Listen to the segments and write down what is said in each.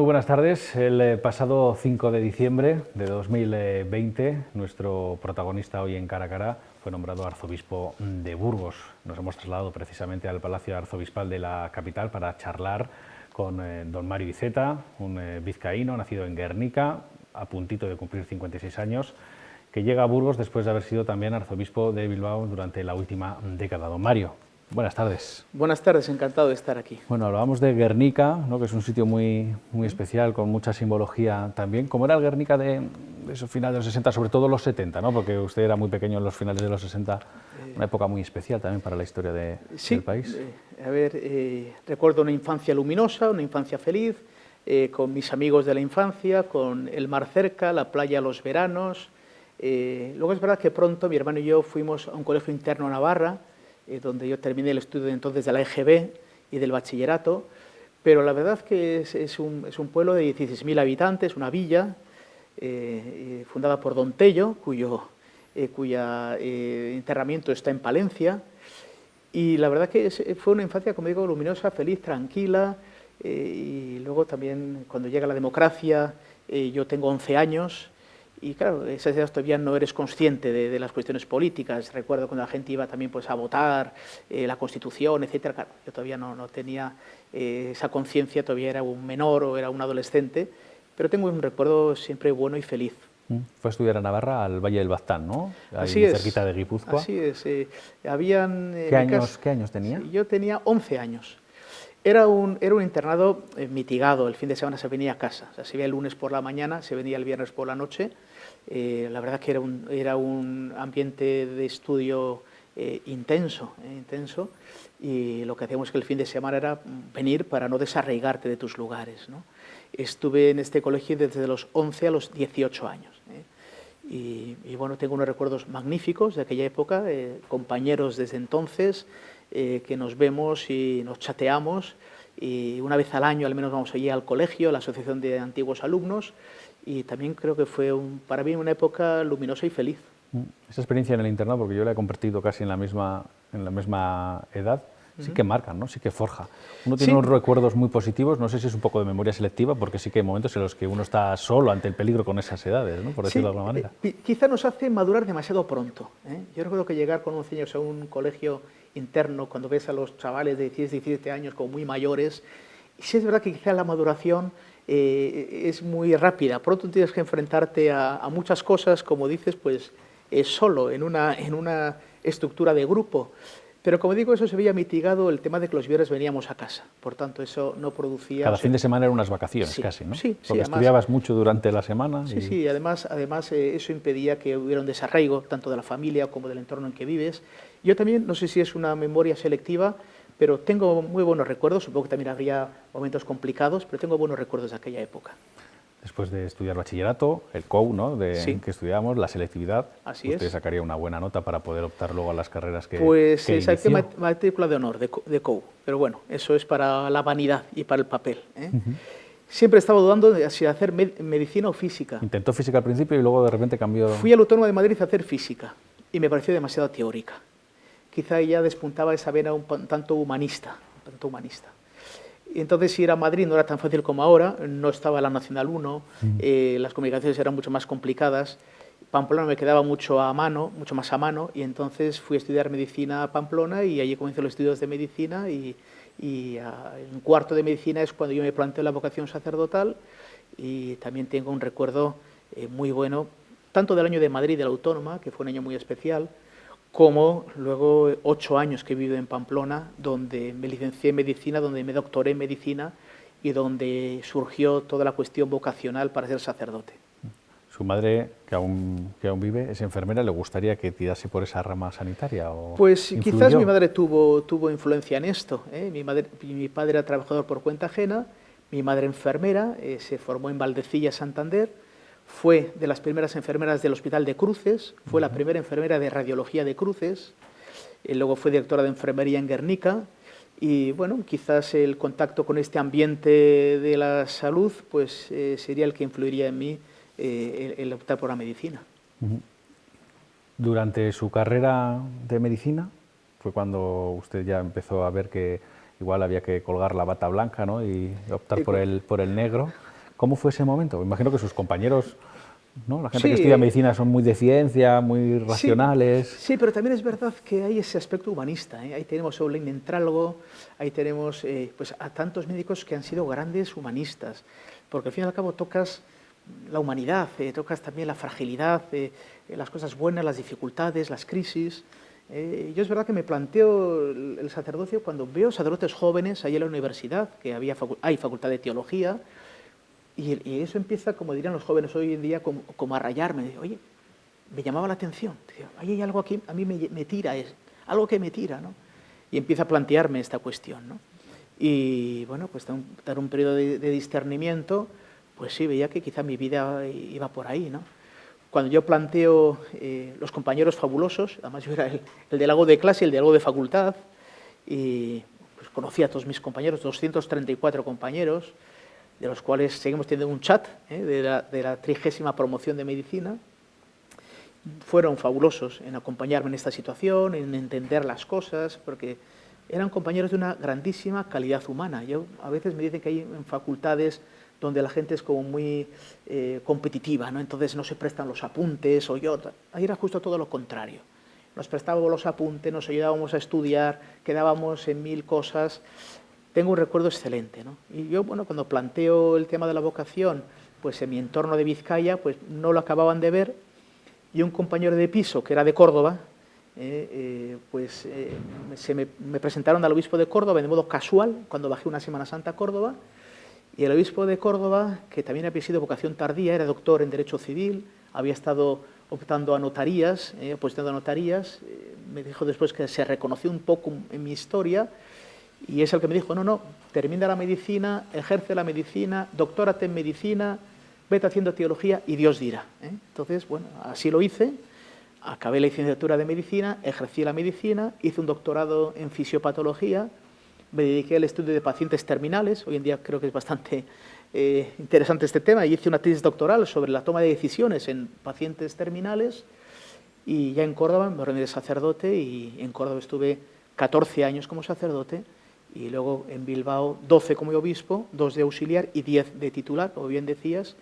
muy buenas tardes. El pasado 5 de diciembre de 2020, nuestro protagonista hoy en Cara a Cara fue nombrado arzobispo de Burgos. Nos hemos trasladado precisamente al Palacio Arzobispal de la capital para charlar con don Mario Iceta, un vizcaíno nacido en Guernica, a puntito de cumplir 56 años, que llega a Burgos después de haber sido también arzobispo de Bilbao durante la última década. Don Mario, buenas tardes. Buenas tardes, encantado de estar aquí. Bueno, hablábamos de Guernica, ¿no?, que es un sitio muy especial, con mucha simbología también. ¿Cómo era el Guernica de esos finales de los 60, sobre todo los 70, ¿no? Porque usted era muy pequeño en los finales de los 60, una época muy especial también para la historia del país? Recuerdo una infancia luminosa, una infancia feliz, con mis amigos de la infancia, con el mar cerca, la playa los veranos. Luego es verdad que pronto mi hermano y yo fuimos a un colegio interno a Navarra, donde yo terminé el estudio entonces de la EGB y del bachillerato, pero la verdad que es un pueblo de 16.000 habitantes, una villa, fundada por Don Tello, cuya enterramiento está en Palencia, y la verdad que fue una infancia, como digo, luminosa, feliz, tranquila, y luego también cuando llega la democracia, yo tengo 11 años, y claro, esas edades todavía no eres consciente de las cuestiones políticas. Recuerdo cuando la gente iba también pues, a votar, la Constitución, etcétera. Claro, yo todavía no tenía esa conciencia, todavía era un menor o era un adolescente, pero tengo un recuerdo siempre bueno y feliz. Fue a estudiar a Navarra, al Valle del Baztán, ¿no? Ahí Así es. Cerquita de Guipúzcoa. Así es. ¿Qué años tenía? Yo tenía 11 años. Era un internado mitigado, el fin de semana se venía a casa, o sea, se venía el lunes por la mañana, se venía el viernes por la noche. La verdad que era un ambiente de estudio intenso, y lo que hacíamos que el fin de semana era venir para no desarraigarte de tus lugares, ¿no? Estuve en este colegio desde los 11 a los 18 años. Y bueno, tengo unos recuerdos magníficos de aquella época, compañeros desde entonces, que nos vemos y nos chateamos, y una vez al año al menos vamos allí al colegio, a la Asociación de Antiguos Alumnos, y también creo que fue para mí una época luminosa y feliz. Esa experiencia en el internado, porque yo la he compartido casi en la misma edad, sí que marcan, ¿no? Sí que forja. Uno tiene unos recuerdos muy positivos, no sé si es un poco de memoria selectiva, porque sí que hay momentos en los que uno está solo ante el peligro con esas edades, ¿no?, por decirlo de alguna manera. Quizá nos hace madurar demasiado pronto, ¿eh? Yo recuerdo que llegar con 11 años a un colegio interno, cuando ves a los chavales de 16, 17 años como muy mayores, y sí es verdad que quizá la maduración es muy rápida. Pronto tienes que enfrentarte a muchas cosas, como dices, pues solo, en una estructura de grupo. Pero como digo, eso se veía mitigado el tema de que los viernes veníamos a casa. Por tanto, eso no producía... Cada fin de semana eran unas vacaciones, casi, ¿no? Sí, porque estudiabas mucho durante la semana. Sí, además eso impedía que hubiera un desarraigo tanto de la familia como del entorno en que vives. Yo también, no sé si es una memoria selectiva, pero tengo muy buenos recuerdos. Supongo que también habría momentos complicados, pero tengo buenos recuerdos de aquella época. Después de estudiar bachillerato, el COU, ¿no?, que estudiábamos, la selectividad, usted sacaría una buena nota para poder optar luego a las carreras que Pues saqué matrícula de honor de COU, pero bueno, eso es para la vanidad y para el papel, ¿eh? Siempre he estado dudando de si hacer medicina o física. Intentó física al principio y luego de repente cambió... Fui al Autónoma de Madrid a hacer física y me pareció demasiado teórica. Quizá ella despuntaba esa vena un tanto humanista. Y entonces ir a Madrid no era tan fácil como ahora, no estaba la Nacional 1, las comunicaciones eran mucho más complicadas, Pamplona me quedaba mucho más a mano, y entonces fui a estudiar medicina a Pamplona y allí comencé los estudios de medicina, y en cuarto de medicina es cuando yo me planteé la vocación sacerdotal, y también tengo un recuerdo muy bueno, tanto del año de Madrid, de la Autónoma, que fue un año muy especial, como luego 8 años que he vivido en Pamplona, donde me licencié en medicina, donde me doctoré en medicina y donde surgió toda la cuestión vocacional para ser sacerdote. ¿Su madre, que aún vive, es enfermera, le gustaría que tirase por esa rama sanitaria? ¿O pues influyó? Quizás mi madre tuvo influencia en esto, ¿eh? Mi padre era trabajador por cuenta ajena, mi madre enfermera, se formó en Valdecilla, Santander, fue de las primeras enfermeras del Hospital de Cruces, fue la primera enfermera de radiología de Cruces, luego fue directora de enfermería en Guernica, y bueno, quizás el contacto con este ambiente de la salud pues sería el que influiría en mí el optar por la medicina. Durante su carrera de medicina fue cuando usted ya empezó a ver que igual había que colgar la bata blanca, ¿no?, y optar por el negro. ¿Cómo fue ese momento? Me imagino que sus compañeros, ¿no?, la gente que estudia medicina son muy de ciencia, muy racionales. Sí, pero también es verdad que hay ese aspecto humanista, ¿eh? Ahí tenemos a un Lenin-Entralgo, ahí tenemos pues a tantos médicos que han sido grandes humanistas, porque al fin y al cabo tocas la humanidad, tocas también la fragilidad, las cosas buenas, las dificultades, las crisis. Yo es verdad que me planteo el sacerdocio cuando veo sacerdotes jóvenes ahí en la universidad, que hay facultad de teología, y eso empieza, como dirían los jóvenes hoy en día, como a rayarme. Oye, me llamaba la atención. Decía, hay algo aquí, a mí me tira, algo que me tira, ¿no? Y empieza a plantearme esta cuestión, ¿no? Y bueno, pues dar un periodo de discernimiento, pues sí, veía que quizá mi vida iba por ahí, ¿no? Cuando yo planteo los compañeros fabulosos, además yo era el del algo de clase y el del algo de facultad, y pues conocí a todos mis compañeros, 234 compañeros, de los cuales seguimos teniendo un chat de la 30ª promoción de medicina. Fueron fabulosos en acompañarme en esta situación, en entender las cosas, porque eran compañeros de una grandísima calidad humana. A veces me dicen que hay en facultades donde la gente es como muy competitiva, ¿no? Entonces no se prestan los apuntes, ahí era justo todo lo contrario. Nos prestábamos los apuntes, nos ayudábamos a estudiar, quedábamos en 1000 cosas. Tengo un recuerdo excelente, ¿no? Y yo, bueno, cuando planteo el tema de la vocación, pues en mi entorno de Vizcaya, pues no lo acababan de ver, y un compañero de piso, que era de Córdoba, me presentaron al obispo de Córdoba de modo casual, cuando bajé una Semana Santa a Córdoba, y el obispo de Córdoba, que también había sido vocación tardía, era doctor en Derecho Civil, había estado optando a notarías, opositando a notarías, me dijo después que se reconoció un poco en mi historia, y es el que me dijo, no, termina la medicina, ejerce la medicina, doctórate en medicina, vete haciendo teología y Dios dirá. Entonces, bueno, así lo hice, acabé la licenciatura de medicina, ejercí la medicina, hice un doctorado en fisiopatología, me dediqué al estudio de pacientes terminales, hoy en día creo que es bastante interesante este tema, y hice una tesis doctoral sobre la toma de decisiones en pacientes terminales, y ya en Córdoba me ordené de sacerdote, y en Córdoba estuve 14 años como sacerdote, y luego en Bilbao 12 como obispo, 2 de auxiliar y 10 de titular, como bien decías,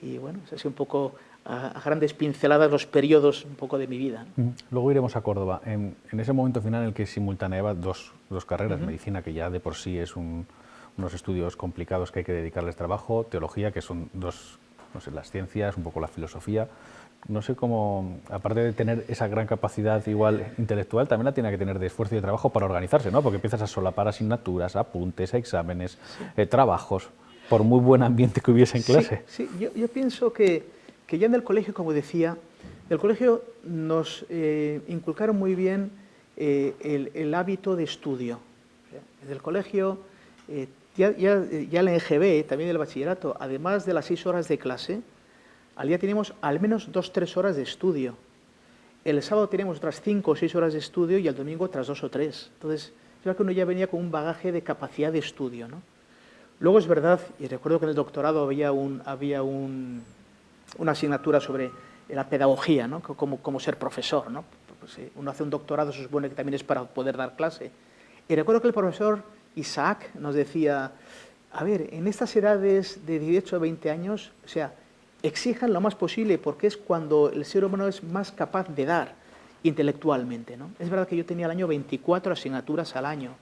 y bueno, es así un poco a grandes pinceladas los periodos un poco de mi vida. Luego iremos a Córdoba. En ese momento final en el que simultaneaba dos carreras, medicina, que ya de por sí es unos estudios complicados que hay que dedicarles trabajo, teología, que son dos, no sé, las ciencias, un poco la filosofía. No sé cómo, aparte de tener esa gran capacidad igual intelectual, también la tiene que tener de esfuerzo y de trabajo para organizarse, ¿no? Porque empiezas a solapar asignaturas, apuntes, exámenes, trabajos, por muy buen ambiente que hubiese en clase. Sí, yo pienso que ya en el colegio, como decía, del colegio nos inculcaron muy bien el hábito de estudio. Desde el colegio, ya la EGB, también del bachillerato, además de las 6 horas de clase, al día teníamos al menos 2 o 3 horas de estudio. El sábado teníamos otras 5 o 6 horas de estudio y el domingo otras 2 o 3. Entonces, creo que uno ya venía con un bagaje de capacidad de estudio, ¿no? Luego es verdad, y recuerdo que en el doctorado había una asignatura sobre la pedagogía, ¿no? Cómo ser profesor, ¿no? Pues, uno hace un doctorado, eso supone que también es para poder dar clase. Y recuerdo que el profesor Isaac nos decía, a ver, en estas edades de 18 a 20 años, o sea, exijan lo más posible porque es cuando el ser humano es más capaz de dar intelectualmente, ¿no? Es verdad que yo tenía al año 24 asignaturas al año,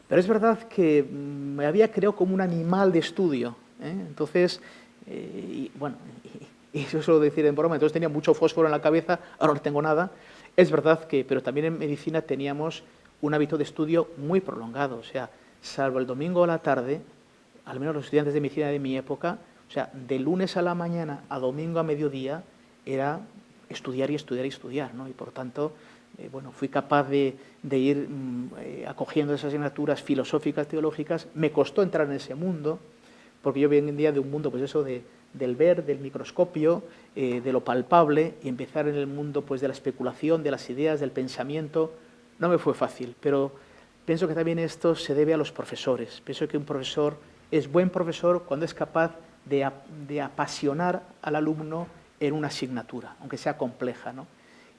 pero es verdad que me había creado como un animal de estudio, entonces, y eso suelo decir en broma, entonces tenía mucho fósforo en la cabeza, ahora no tengo nada. Es verdad que, pero también en medicina teníamos un hábito de estudio muy prolongado, o sea, salvo el domingo a la tarde, al menos los estudiantes de medicina de mi época, o sea, de lunes a la mañana a domingo a mediodía era estudiar y estudiar y estudiar, ¿no? Y por tanto, fui capaz de ir acogiendo esas asignaturas filosóficas, teológicas. Me costó entrar en ese mundo, porque yo vengo en día de un mundo, pues eso, del ver, del microscopio, de lo palpable, y empezar en el mundo pues de la especulación, de las ideas, del pensamiento. No me fue fácil, pero pienso que también esto se debe a los profesores. Pienso que un profesor es buen profesor cuando es capaz de apasionar al alumno en una asignatura, aunque sea compleja, ¿no?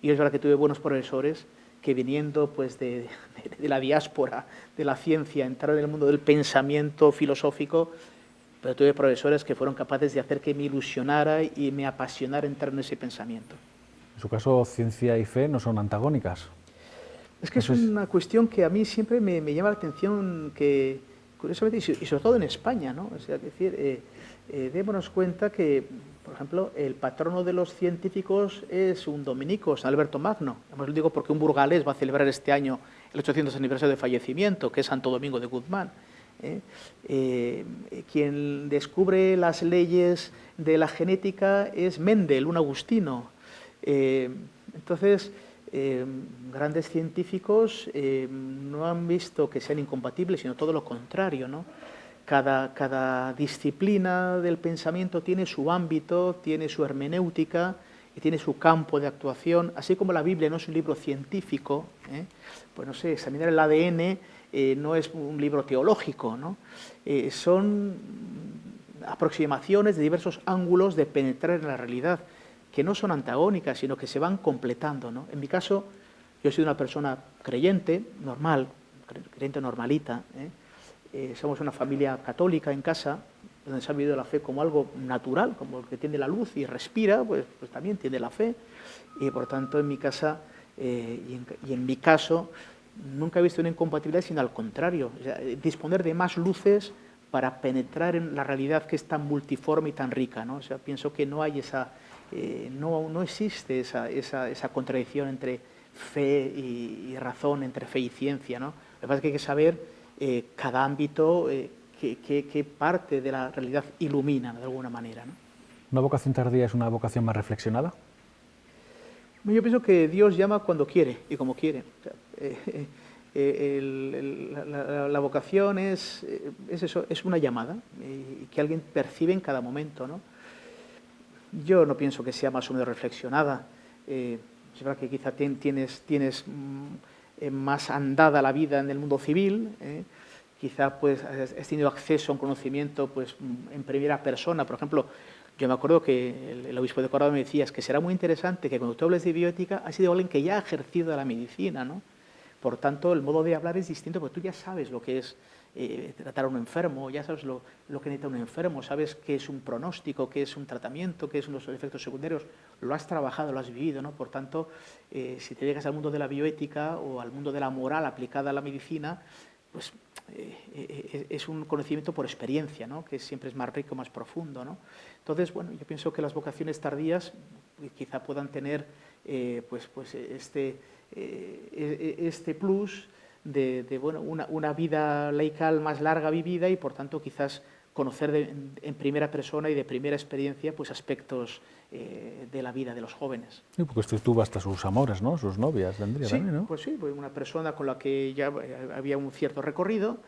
Y es verdad que tuve buenos profesores que viniendo pues de la diáspora de la ciencia, entrar en el mundo del pensamiento filosófico, pero tuve profesores que fueron capaces de hacer que me ilusionara y me apasionara entrar en ese pensamiento. En su caso, ciencia y fe no son antagónicas. Es que es una cuestión que a mí siempre me llama la atención, que curiosamente, y sobre todo en España, ¿no? O sea, es decir, démonos cuenta que, por ejemplo, el patrono de los científicos es un dominico, San Alberto Magno. Además lo digo porque un burgalés va a celebrar este año el 800 aniversario de fallecimiento, que es Santo Domingo de Guzmán. Quien descubre las leyes de la genética es Mendel, un agustino. Entonces, grandes científicos no han visto que sean incompatibles, sino todo lo contrario, ¿no? Cada disciplina del pensamiento tiene su ámbito, tiene su hermenéutica y tiene su campo de actuación, así como la Biblia no es un libro científico, pues no sé, examinar el ADN no es un libro teológico, ¿no? Son aproximaciones de diversos ángulos de penetrar en la realidad, que no son antagónicas, sino que se van completando, ¿no? En mi caso, yo soy una persona creyente, normal, creyente normalita, somos una familia católica en casa, donde se ha vivido la fe como algo natural, como el que tiene la luz y respira, pues también tiene la fe, y por tanto en mi casa y en mi caso nunca he visto una incompatibilidad, sino al contrario, o sea, disponer de más luces para penetrar en la realidad que es tan multiforme y tan rica, ¿no? O sea, pienso que no hay no existe esa contradicción entre fe y razón, entre fe y ciencia, ¿no? Lo que pasa es que hay que saber cada ámbito qué parte de la realidad ilumina de alguna manera, ¿no? ¿Una vocación tardía es una vocación más reflexionada? Yo pienso que Dios llama cuando quiere y como quiere. O sea, la vocación es eso, es una llamada que alguien percibe en cada momento, ¿no? Yo no pienso que sea más o menos reflexionada. Es verdad que quizá tienes más andada la vida en el mundo civil, quizá pues has tenido acceso a un conocimiento pues en primera persona. Por ejemplo, yo me acuerdo que el obispo de Córdoba me decía, es que será muy interesante que cuando tú hables de bioética has sido alguien que ya ha ejercido la medicina, ¿no? Por tanto, el modo de hablar es distinto, porque tú ya sabes lo que es tratar a un enfermo, ya sabes lo que necesita un enfermo, sabes qué es un pronóstico, qué es un tratamiento, qué son los efectos secundarios, lo has trabajado, lo has vivido, ¿no? Por tanto, si te llegas al mundo de la bioética o al mundo de la moral aplicada a la medicina, pues es un conocimiento por experiencia, ¿no? Que siempre es más rico, más profundo, ¿no? Entonces, bueno, yo pienso que las vocaciones tardías quizá puedan tener este plus de bueno, una vida laical más larga vivida y, por tanto, quizás conocer en primera persona y de primera experiencia pues aspectos de la vida de los jóvenes. Sí, porque usted tuvo hasta sus amores, ¿no? Sus novias, tendría también, ¿no? Pues sí, pues una persona con la que ya había un cierto recorrido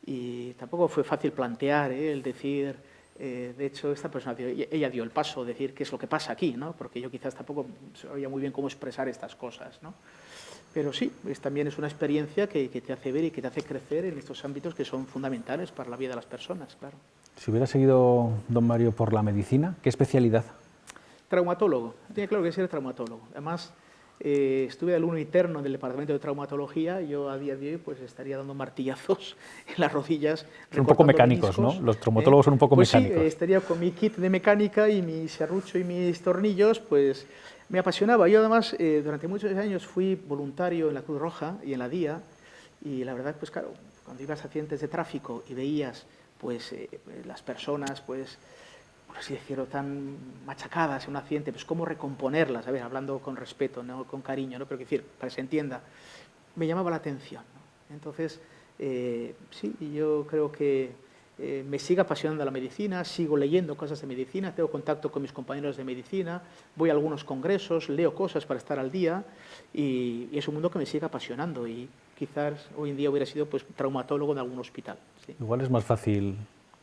y tampoco fue fácil plantear el decir, de hecho, esta persona, ella dio el paso, decir qué es lo que pasa aquí, ¿no? Porque yo quizás tampoco sabía muy bien cómo expresar estas cosas, ¿no? Pero sí, también es una experiencia que te hace ver y que te hace crecer en estos ámbitos que son fundamentales para la vida de las personas, claro. Si hubiera seguido don Mario por la medicina, ¿qué especialidad? Traumatólogo, tiene claro que ser traumatólogo. Además, estuve de alumno interno en el departamento de traumatología, yo a día de hoy pues estaría dando martillazos en las rodillas. Son un poco mecánicos, meniscos, ¿no? Los traumatólogos son un poco pues mecánicos. Sí, estaría con mi kit de mecánica y mi serrucho y mis tornillos, pues me apasionaba. Yo además durante muchos años fui voluntario en la Cruz Roja y en la DIA, y la verdad, pues claro, cuando ibas a accidentes de tráfico y veías pues las personas, pues por así decirlo, tan machacadas en un accidente, pues cómo recomponerlas, a ver, hablando con respeto, ¿no? Con cariño, ¿no? Pero decir, para que se entienda, me llamaba la atención, ¿no? Entonces, sí, yo creo que me sigue apasionando la medicina, sigo leyendo cosas de medicina, tengo contacto con mis compañeros de medicina, voy a algunos congresos, leo cosas para estar al día y es un mundo que me sigue apasionando y quizás hoy en día hubiera sido pues traumatólogo en algún hospital. Sí. Igual es más fácil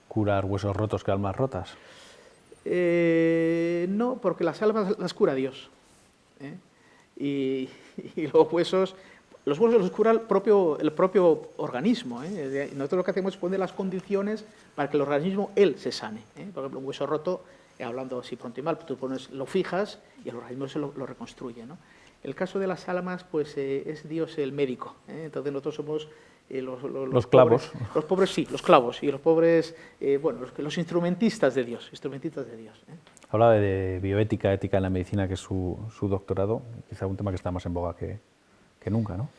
curar huesos rotos que almas rotas. No, porque las almas las cura Dios. Y los huesos los cura el propio organismo. Nosotros lo que hacemos es poner las condiciones para que el organismo, él, se sane. Por ejemplo, un hueso roto, hablando así pronto y mal, tú lo fijas y el organismo se lo reconstruye, ¿no? El caso de las almas, pues es Dios el médico, ¿eh? Entonces nosotros somos los clavos. Pobres, los pobres sí, los clavos, y los pobres, bueno, los instrumentistas de Dios, ¿eh? Hablaba de bioética, ética en la medicina, que es su doctorado, quizá un tema que está más en boga que nunca, ¿no?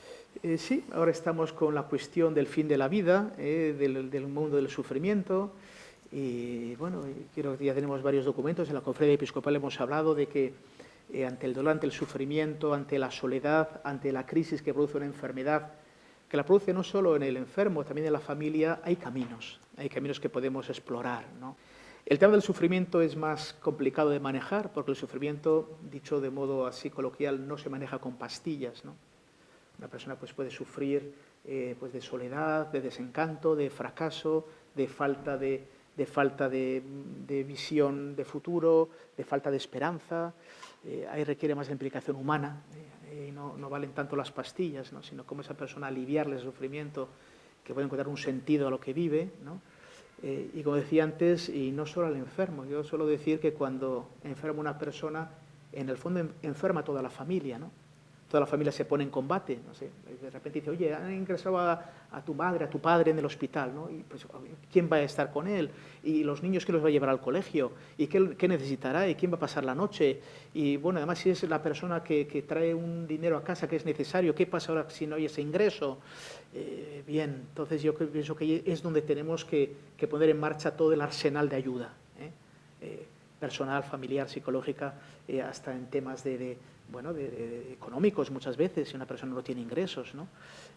Sí, ahora estamos con la cuestión del fin de la vida, del mundo del sufrimiento, y bueno, creo que ya tenemos varios documentos, en la Conferencia Episcopal hemos hablado de que ante el dolor, ante el sufrimiento, ante la soledad, ante la crisis que produce una enfermedad, que la produce no solo en el enfermo, también en la familia, hay caminos que podemos explorar, ¿no? El tema del sufrimiento es más complicado de manejar, porque el sufrimiento, dicho de modo así coloquial, no se maneja con pastillas, ¿no? Una persona pues, puede sufrir pues, de soledad, de desencanto, de fracaso, de falta de visión de futuro, de falta de esperanza. Ahí requiere más la implicación humana, y no valen tanto las pastillas, ¿no? Sino cómo esa persona aliviarle el sufrimiento, que puede encontrar un sentido a lo que vive, ¿no? Y como decía antes, y no solo al enfermo, yo suelo decir que cuando enferma una persona, en el fondo enferma toda la familia, ¿no? Toda la familia se pone en combate, no sé, de repente dice, oye, han ingresado a tu madre, a tu padre en el hospital, ¿no? Y pues, ¿quién va a estar con él? Y los niños, ¿quién los va a llevar al colegio? ¿Y qué necesitará? ¿Y quién va a pasar la noche? Y bueno, además, si es la persona que trae un dinero a casa que es necesario, ¿qué pasa ahora si no hay ese ingreso? Bien, entonces yo pienso que es donde tenemos que poner en marcha todo el arsenal de ayuda, personal, familiar, psicológica, hasta en temas de económicos muchas veces, si una persona no tiene ingresos, ¿no?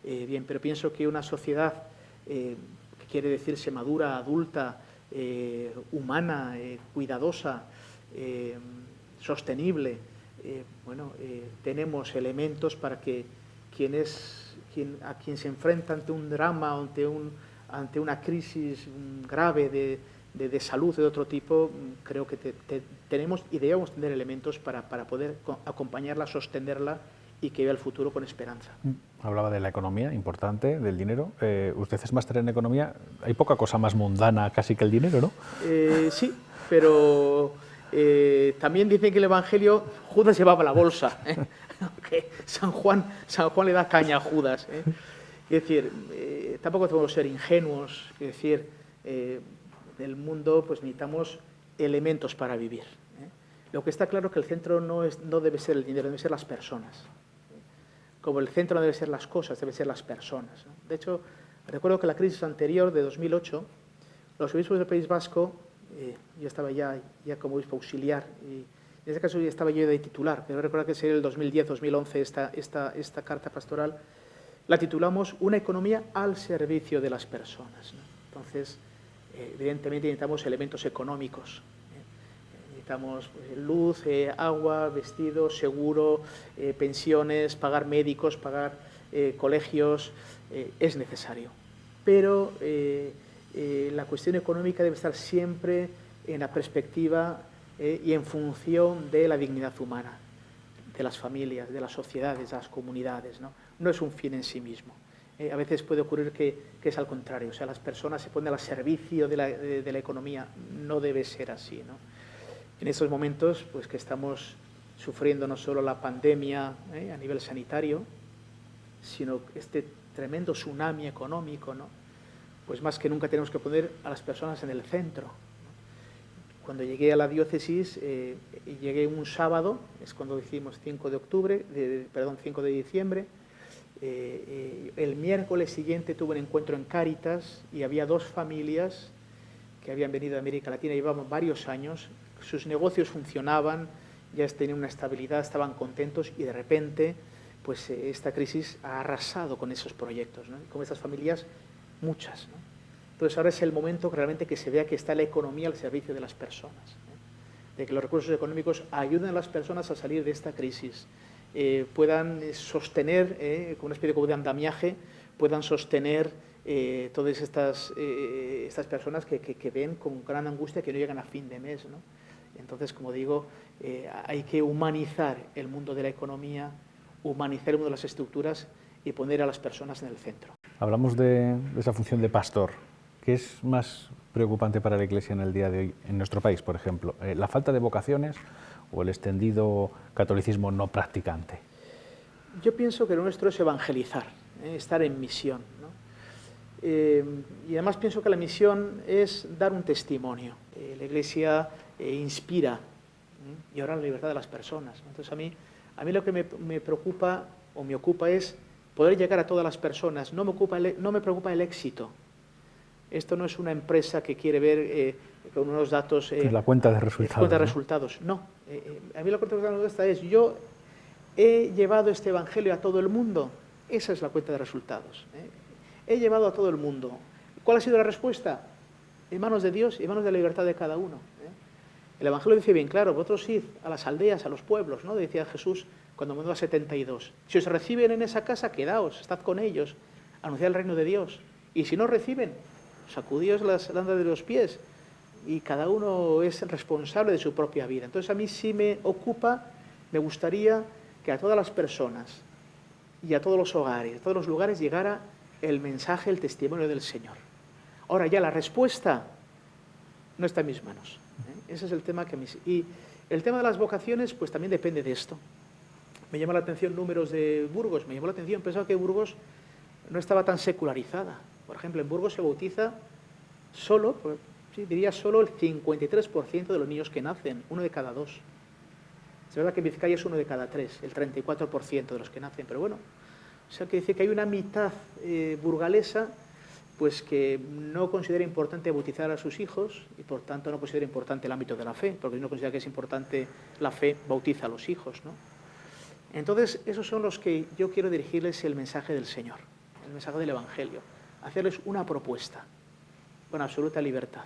Bien, pero pienso que una sociedad que quiere decirse madura, adulta, humana, cuidadosa, sostenible, tenemos elementos para que a quien se enfrenta ante un drama, ante una crisis grave de salud de otro tipo, creo que tenemos y debemos tener elementos para poder acompañarla, sostenerla y que vea el futuro con esperanza. Hablaba de la economía, importante, del dinero. Usted es máster en economía. Hay poca cosa más mundana casi que el dinero, ¿no? Sí, pero también dicen que el Evangelio, Judas llevaba la bolsa, ¿eh? Aunque San Juan le da caña a Judas, ¿eh? Es decir, tampoco tenemos que ser ingenuos, es decir, del mundo pues necesitamos elementos para vivir, ¿eh? Lo que está claro es que el centro no debe ser el dinero, deben ser las personas. Como el centro no debe ser las cosas, deben ser las personas, ¿no? De hecho, recuerdo que la crisis anterior de 2008, los obispos del País Vasco, yo estaba ya como obispo auxiliar, y en este caso ya estaba yo de titular, pero recuerdo que sería el 2010-2011 esta carta pastoral, la titulamos Una economía al servicio de las personas, ¿no? Entonces, evidentemente necesitamos elementos económicos, necesitamos luz, agua, vestido, seguro, pensiones, pagar médicos, pagar colegios, es necesario. Pero la cuestión económica debe estar siempre en la perspectiva y en función de la dignidad humana, de las familias, de las sociedades, de las comunidades, ¿no? No es un fin en sí mismo. A veces puede ocurrir que es al contrario, o sea, las personas se ponen al servicio de la economía. No debe ser así, ¿no? En estos momentos, pues que estamos sufriendo no solo la pandemia a nivel sanitario, sino este tremendo tsunami económico, ¿no? Pues más que nunca tenemos que poner a las personas en el centro, ¿no? Cuando llegué a la diócesis, llegué un sábado, es cuando decimos 5 de diciembre, el miércoles siguiente tuve un encuentro en Cáritas y había 2 familias que habían venido de América Latina, llevaban varios años, sus negocios funcionaban, ya tenían una estabilidad, estaban contentos y de repente pues esta crisis ha arrasado con esos proyectos, ¿no? Con estas familias, muchas, ¿no? Entonces ahora es el momento realmente que se vea que está la economía al servicio de las personas, ¿eh? De que los recursos económicos ayuden a las personas a salir de esta crisis, puedan sostener, con una especie de andamiaje, puedan sostener todas estas personas que ven con gran angustia que no llegan a fin de mes, ¿no? Entonces, como digo, hay que humanizar el mundo de la economía, humanizar el mundo de las estructuras y poner a las personas en el centro. Hablamos de esa función de pastor. ¿Qué es más preocupante para la Iglesia en el día de hoy, en nuestro país, por ejemplo? ¿La falta de vocaciones o el extendido catolicismo no practicante? Yo pienso que lo nuestro es evangelizar, estar en misión, ¿no? Y además pienso que la misión es dar un testimonio. La Iglesia inspira y ahora la libertad de las personas, ¿no? Entonces a mí lo que me preocupa o me ocupa es poder llegar a todas las personas. No me preocupa el éxito. Esto no es una empresa que quiere ver con unos datos... la cuenta de resultados. Cuenta de resultados, no. A mí lo que me gusta es, yo he llevado este evangelio a todo el mundo. Esa es la cuenta de resultados. He llevado a todo el mundo. ¿Cuál ha sido la respuesta? En manos de Dios y en manos de la libertad de cada uno. El evangelio dice bien claro, vosotros id a las aldeas, a los pueblos, ¿no? Decía Jesús cuando mandó a 72. Si os reciben en esa casa, quedaos, estad con ellos, anunciad el reino de Dios. Y si no reciben, sacudíos las landas de los pies. Y cada uno es responsable de su propia vida. Entonces a mí sí me ocupa, me gustaría que a todas las personas y a todos los hogares, a todos los lugares llegara el mensaje, el testimonio del Señor. Ahora ya la respuesta no está en mis manos. Ese es el tema que a mí... Y el tema de las vocaciones, pues también depende de esto. Me llama la atención números de Burgos, me llamó la atención, pensaba que Burgos no estaba tan secularizada. Por ejemplo, en Burgos se bautiza solo, pues, sí, diría solo el 53% de los niños que nacen, 1 de cada 2. Es verdad que en Vizcaya es 1 de cada 3, el 34% de los que nacen, pero bueno, o sea que dice que hay una mitad burgalesa pues que no considera importante bautizar a sus hijos y por tanto no considera importante el ámbito de la fe, porque si no considera que es importante la fe, bautiza a los hijos, ¿no? Entonces, esos son los que yo quiero dirigirles el mensaje del Señor, el mensaje del Evangelio, hacerles una propuesta con absoluta libertad.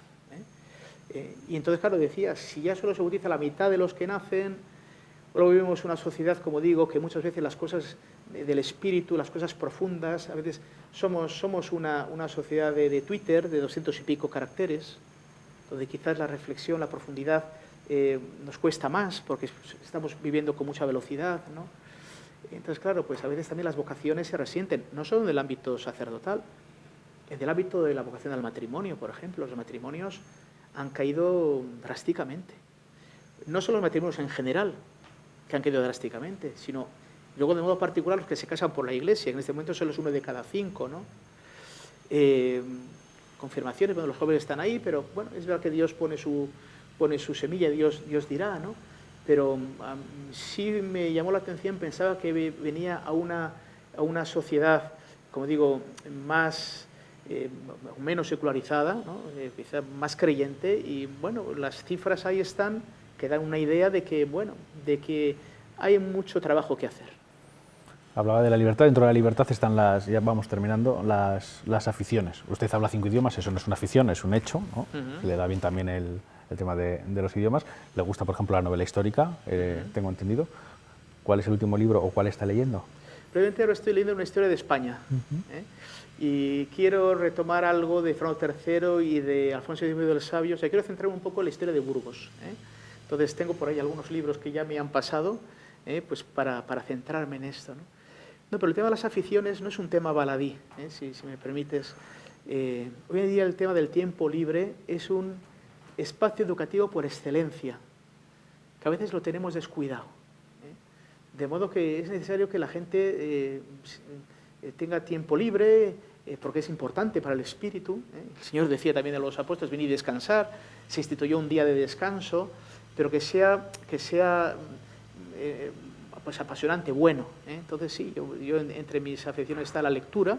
Y entonces, claro, decía, si ya solo se bautiza la mitad de los que nacen, luego vivimos una sociedad, como digo, que muchas veces las cosas del espíritu, las cosas profundas, a veces somos una sociedad de Twitter, de 200 y pico caracteres, donde quizás la reflexión, la profundidad nos cuesta más, porque estamos viviendo con mucha velocidad, ¿no? Entonces, claro, pues a veces también las vocaciones se resienten, no solo en el ámbito sacerdotal, en el ámbito de la vocación al matrimonio, por ejemplo. Los matrimonios han caído drásticamente. No solo los matrimonios en general, que han caído drásticamente, sino luego de modo particular los que se casan por la Iglesia, que en este momento solo es 1 de cada 5, ¿no? Confirmaciones, bueno, los jóvenes están ahí, pero bueno, es verdad que Dios pone su semilla, Dios dirá, ¿no? Pero sí me llamó la atención, pensaba que venía a una sociedad, como digo, menos secularizada, ¿no? Quizá más creyente, y bueno, las cifras ahí están, que dan una idea de que hay mucho trabajo que hacer. Hablaba de la libertad, dentro de la libertad están ya vamos terminando, las aficiones. Usted habla 5 idiomas, eso no es una afición, es un hecho, ¿no? Le da bien también el tema de los idiomas. Le gusta, por ejemplo, la novela histórica, tengo entendido. ¿Cuál es el último libro o cuál está leyendo? Brevemente ahora estoy leyendo una historia de España, y quiero retomar algo de Fernando III y de Alfonso X el Sabio. O sea, quiero centrarme un poco en la historia de Burgos. Entonces tengo por ahí algunos libros que ya me han pasado, pues para centrarme en esto, ¿no? No, pero el tema de las aficiones no es un tema baladí, si me permites. Hoy en día el tema del tiempo libre es un espacio educativo por excelencia, que a veces lo tenemos descuidado. De modo que es necesario que la gente tenga tiempo libre, porque es importante para el espíritu. El Señor decía también a los apóstoles, venid y descansar, se instituyó un día de descanso, pero que sea pues apasionante, bueno. Entonces sí, yo entre mis aficiones está la lectura,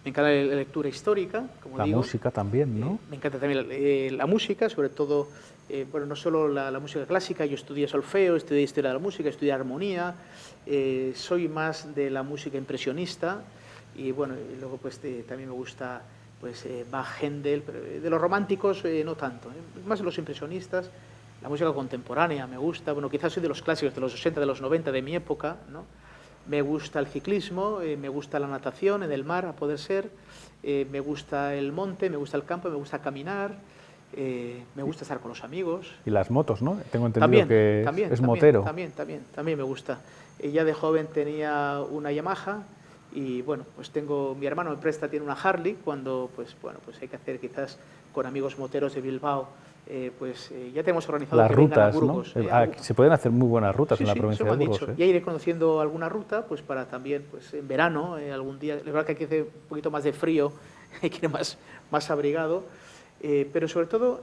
me encanta la lectura histórica, como digo. La música también, ¿no? Me encanta también la música, sobre todo, bueno, no solo la música clásica, yo estudié solfeo, estudié historia de la música, estudié armonía, soy más de la música impresionista, y bueno, y luego pues también me gusta pues Bach, Händel, pero de los románticos no tanto, más de los impresionistas. La música contemporánea me gusta, bueno, quizás soy de los clásicos de los 80, de los 90 de mi época, ¿no? Me gusta el ciclismo, me gusta la natación en el mar, a poder ser, me gusta el monte, me gusta el campo, me gusta caminar, me gusta estar con los amigos. Y las motos, ¿no? Tengo entendido que es motero. También me gusta. Ya de joven tenía una Yamaha y bueno, pues mi hermano me presta, tiene una Harley, cuando pues bueno, pues hay que hacer quizás con amigos moteros de Bilbao, ya tenemos organizado las que vengan a rutas, Burgos. ¿no? Se pueden hacer muy buenas rutas en la provincia de Burgos. Ya iré conociendo alguna ruta, pues para también, pues en verano, algún día. La verdad que aquí hace un poquito más de frío, hay que ir más abrigado, pero sobre todo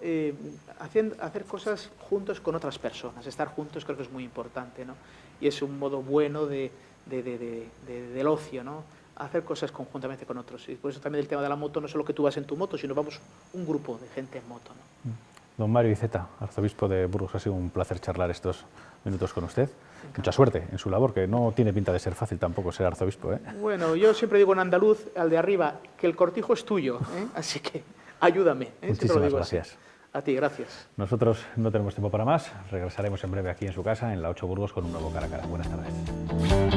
hacer cosas juntos con otras personas. Estar juntos creo que es muy importante, ¿no? Y es un modo bueno del ocio, ¿no? Hacer cosas conjuntamente con otros. Y por eso también el tema de la moto, no solo que tú vas en tu moto, sino vamos un grupo de gente en moto, ¿no? Don Mario Iceta, arzobispo de Burgos, ha sido un placer charlar estos minutos con usted. Mucha suerte en su labor, que no tiene pinta de ser fácil tampoco ser arzobispo, ¿eh? Bueno, yo siempre digo en andaluz, al de arriba, que el cortijo es tuyo, ¿eh? Así que ayúdame. Muchísimas gracias. A ti, gracias. Nosotros no tenemos tiempo para más. Regresaremos en breve aquí en su casa, en la 8 Burgos, con un nuevo Cara a Cara. Buenas tardes.